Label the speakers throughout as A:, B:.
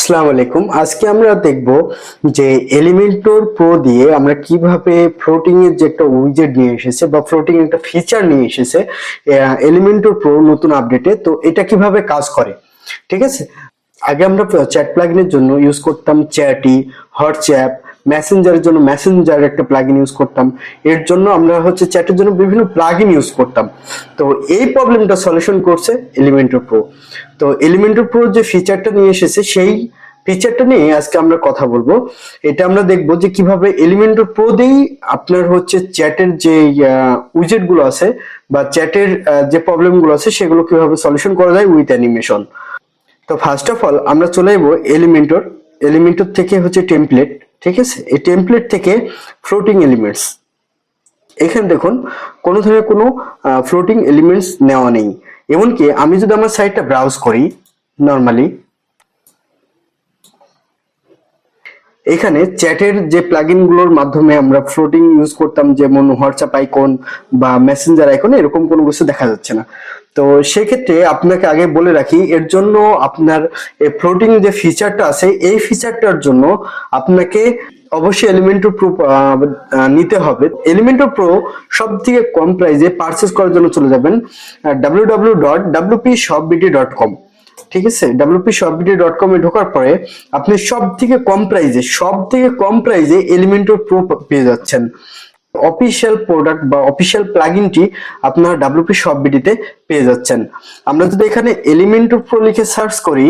A: আসসালামু আলাইকুম। আজকে আমরা দেখব যে এলিমেন্টর প্রো দিয়ে আমরা কিভাবে ফ্লোটিং এর যে একটা উইজেট নিয়ে এসেছে বা ফ্লোটিং একটা ফিচার নিয়ে এসেছে এলিমেন্টর প্রো নতুন আপডেটে, তো এটা কিভাবে কাজ করে। ঠিক আছে, আগে আমরা চ্যাট প্লাগইনের জন্য ইউজ করতাম চ্যাটি, হোয়াটসঅ্যাপ, মেসেঞ্জারের জন্য মেসেঞ্জার একটা প্লাগইন ইউজ করতাম। এর জন্য আমরা চ্যাটের জন্য বিভিন্ন প্লাগইন ইউজ করতাম। তো এই প্রবলেমটা সলিউশন করছে এলিমেন্টর প্রো। তো এলিমেন্টর প্রো যে ফিচারটা নিয়ে এসেছে সেই ফিচারটা নিয়ে আজকে আমরা কথা বলবো। এটা আমরা দেখবো যে কিভাবে এলিমেন্টর প্রো দিয়েই আপনার চ্যাটের যে উইজেট গুলো আছে বা চ্যাটের যে প্রবলেম গুলো আছে সেগুলো কিভাবে সলিউশন করা যায় উইথ অ্যানিমেশন। তো ফার্স্ট অফ অল আমরা চলে যাবো এলিমেন্টর থেকে টেমপ্লেট। ঠিক আছে, এই টেমপ্লেট থেকে ফ্লোটিং এলিমেন্টস। এখানে দেখুন কোনো ধরনের কোনো ফ্লোটিং এলিমেন্টস নেওয়া নেই। এমনকি আমি যদি আমার সাইটটা ব্রাউজ করি নর্মালি, এখানে চ্যাটের যে প্লাগইন গুলোর মাধ্যমে আমরা ফ্লোটিং ইউজ করতাম, যেমন হোয়াটসঅ্যাপ আইকন বা মেসেঞ্জার আইকন, এরকম কোনো কিছু দেখা যাচ্ছে না। তো সেক্ষেত্রে আপনাকে আগে বলে রাখি, এর জন্য আপনার এই ফ্লোটিং যে ফিচারটা আছে এই ফিচারটার জন্য আপনাকে অবশ্যই এলিমেন্টর প্রো নিতে হবে। এলিমেন্টর প্রো সব থেকে কম প্রাইসে পারচেস করার জন্য চলে যাবেন www.wpshopbt.com। ঠিক আছে, wpshopbt.com এ ঢোকার পরে আপনি সব থেকে কম প্রাইজে এলিমেন্টর প্রো পেয়ে যাচ্ছেন। অফিসিয়াল প্রোডাক্ট বা অফিসিয়াল প্লাগইনটি আপনার wp shopbt তে পেয়ে যাচ্ছেন। আমরা যদি এখানে এলিমেন্টর প্রো লিখে সার্চ করি,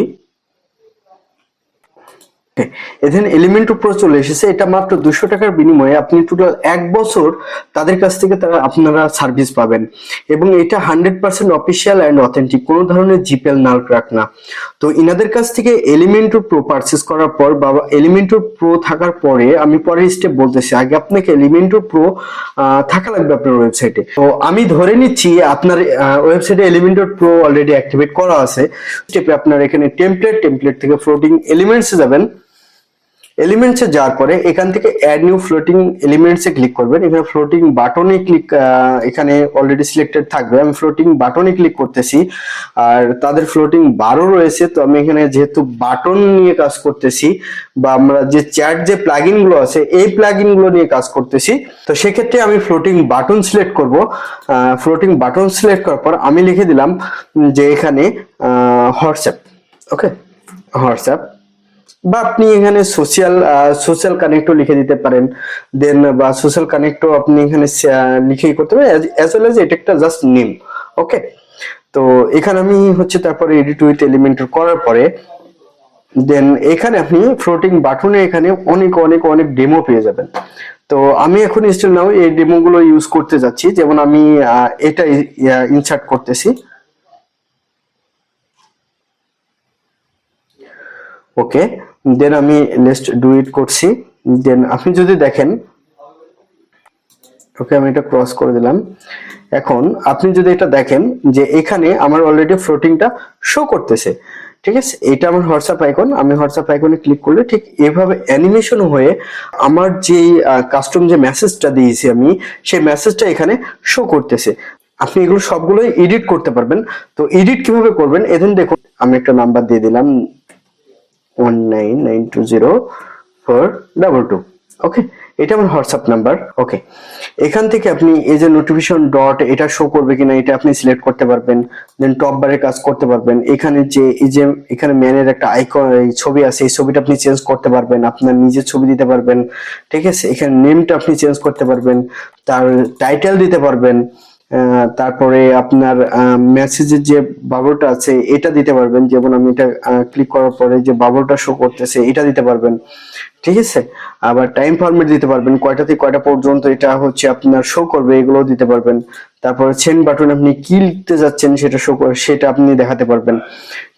A: এখানে এলিমেন্টর প্রো চলে এসেছে। এটা মাত্র 200 টাকার বিনিময়ে আপনি টোটাল 1 বছর তাদের কাছ থেকে আপনারা সার্ভিস পাবেন, এবং এটা 100% অফিসিয়াল এন্ড অথেন্টিক, কোনো ধরনের জিপেল নাল ক্র্যাক না। তো ইনাদের কাছ থেকে এলিমেন্টর প্রো পারচেস করার পর বা এলিমেন্টর প্রো থাকার পরে আমি পরের স্টেপ বলতেছি। আগে আপনাকে এলিমেন্টর প্রো থাকা লাগবে আপনার ওয়েবসাইটে। তো আমি ধরে নিচ্ছি আপনার ওয়েবসাইটে এলিমেন্টর প্রো অলরেডি অ্যাক্টিভেট করা আছে। স্টেপে আপনার এখানে টেমপ্লেট থেকে ফ্লোটিং এলিমেন্টসে যাবেন। এলিমেন্টসে যাওয়ার পরে এখান থেকে অ্যাড নিউ ফ্লোটিং এলিমেন্টসে ক্লিক করবেন। এখানে ফ্লোটিং বাটনে ক্লিক, এখানে অলরেডি সিলেক্টেড থাকবে। আমি ফ্লোটিং বাটনে ক্লিক করতেছি, আর তাদের ফ্লোটিং বারও রয়েছে। তো আমি এখানে যেহেতু বাটন নিয়ে কাজ করতেছি বা আমরা যে চ্যাট যে প্লাগইন গুলো আছে এই প্লাগইন গুলো নিয়ে কাজ করতেছি, তো সেক্ষেত্রে আমি ফ্লোটিং বাটন সিলেক্ট করব। ফ্লোটিং বাটন সিলেক্ট করার পর আমি লিখে দিলাম যে এখানে হোয়াটসঅ্যাপ। ওকে, হোয়াটসঅ্যাপ, বা আপনি এখানে সোশ্যাল কানেক্টও লিখে দিতে পারেন। দেন বা সোশ্যাল কানেক্টও আপনি এখানে লিখেই করতে পারেন, অ্যাজ ওয়েল এজ এটা একটা জাস্ট নেম। ওকে, তো এখানে আমি তারপরে এডিট উইথ এলিমেন্টর করার পরে দেন এখানে আপনি ফ্লোটিং বাটনে এখানে অনেক অনেক অনেক ডেমো পেয়ে যাবেন। তো আমি এখন স্টিল নাও এই ডেমো গুলো ইউজ করতে যাচ্ছি। যেমন আমি এটা ইনসার্ট করতেছি। ওকে, দেন আমি লেটস ডু ইট করছি। দেন আপনি যদি দেখেন, ওকে আমি এটা ক্রস করে দিলাম। এখন আপনি যদি এটা দেখেন যে এখানে আমার অলরেডি ফ্লোটিংটা শো করতেছে। ঠিক আছে, এটা আমার হোয়াটসঅ্যাপ আইকন। আমি হোয়াটসঅ্যাপ আইকনে ক্লিক করলে ঠিক এভাবে অ্যানিমেশন হয়ে আমার যে কাস্টম যে মেসেজটা দিয়েছি আমি, সেই মেসেজটা এখানে শো করতেছে। আপনি এগুলো সবগুলোই এডিট করতে পারবেন। তো এডিট কিভাবে করবেন, এখানে দেখুন আমি একটা নাম্বার দিয়ে দিলাম 19920422। ওকে, এটা আমার হোয়াটসঅ্যাপ নাম্বার। ওকে, এখান থেকে আপনি এই যে নোটিফিকেশন ডট এটা শো করবে কিনা এটা আপনি সিলেক্ট করতে পারবেন। দেন টপ বারে কাজ করতে পারবেন। এখানে যে এই যে এখানে ম্যানের একটা আইকন ছবি আছে, এই ছবিটা আপনি চেঞ্জ করতে পারবেন, আপনার নিজের ছবি দিতে পারবেন। ঠিক আছে, এখানে নেমটা আপনি চেঞ্জ করতে পারবেন, তার টাইটেল দিতে পারবেন, তারপরে আপনার মেসেজের যে বাবলটা আছে এটা দিতে পারবেন। যেমন আমি এটা ক্লিক করার পরে যে বাবলটা শো করতেছে এটা দিতে পারবেন। ঠিক আছে, আবার টাইম ফরম্যাট দিতে পারবেন, কয়টা থেকে কয়টা পর্যন্ত এটা আপনার শো করবে, এগুলো দিতে পারবেন। তারপরে সেন্ড বাটন আপনি কি লিখতে যাচ্ছেন সেটা শো করে সেটা আপনি দেখাতে পারবেন।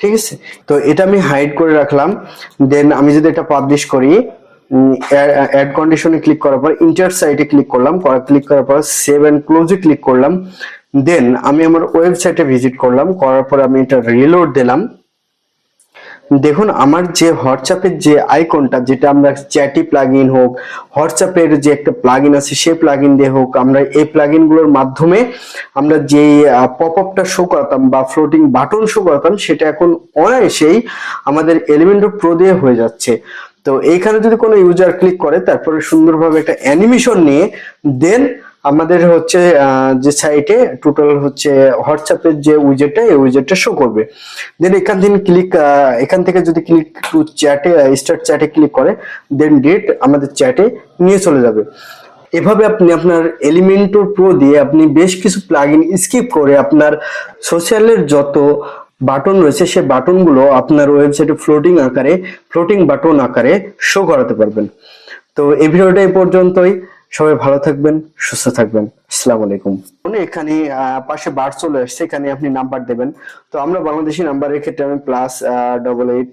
A: ঠিক আছে, তো এটা আমি হাইড করে রাখলাম। দেন আমি যদি এটা পাবলিশ করি, অ্যাড কন্ডিশনে ক্লিক করার পর ইন্টার সাইটে ক্লিক করলাম, ক্লিক করার পর সেভ এন্ড ক্লোজে ক্লিক করলাম। দেন আমি আমার ওয়েবসাইটে ভিজিট করলাম, করার পর আমি এটা রিলোড দিলাম। দেখুন আমার যে হোয়াটসঅ্যাপের যে আইকনটা, যেটা আমরা চ্যাটি প্লাগইন হোক, হোয়াটসঅ্যাপের যে একটা প্লাগইন আছে সেই প্লাগইন দিয়ে হোক, আমরা এই প্লাগইন গুলোর মাধ্যমে আমরা যে পপ আপটা শো করাতাম বা ফ্লোটিং বাটন শো করাতাম, সেটা এখন অনায়াসেই আমাদের এলিমেন্টর প্রো দিয়ে হয়ে যাচ্ছে। তো এইখানে যদি কোনো ইউজার ক্লিক করে তারপরে সুন্দরভাবে একটা অ্যানিমেশন নিয়ে দেন আমাদের হচ্ছে যে সাইটে টোটাল হচ্ছে হোয়াটসঅ্যাপের যে উইজেটটা, এই উইজেটটা শো করবে। দেন এখান থেকে যদি ক্লিক টু চ্যাটে, স্টার্ট চ্যাটে ক্লিক করে দেন ডিরেক্ট আমাদের চ্যাটে নিয়ে চলে যাবে। এভাবে আপনি আপনার এলিমেন্টর প্রো দিয়ে আপনি বেশ কিছু প্লাগইন স্কিপ করে আপনার সোশ্যালের যত বাটন রয়েছে সেই বাটনগুলো আপনার ওয়েবসাইটে ফ্লোটিং বাটন আকারে শো করাতে পারবেন। তো এই ভিডিওটা এই পর্যন্তই। সবাই ভালো থাকবেন, সুস্থ থাকবেন। আসসালামু আলাইকুম। এখানে পাশে বার চলে আসছে, এখানে আপনি নাম্বার দেবেন। তো আমরা বাংলাদেশি নাম্বারের ক্ষেত্রে আমি +88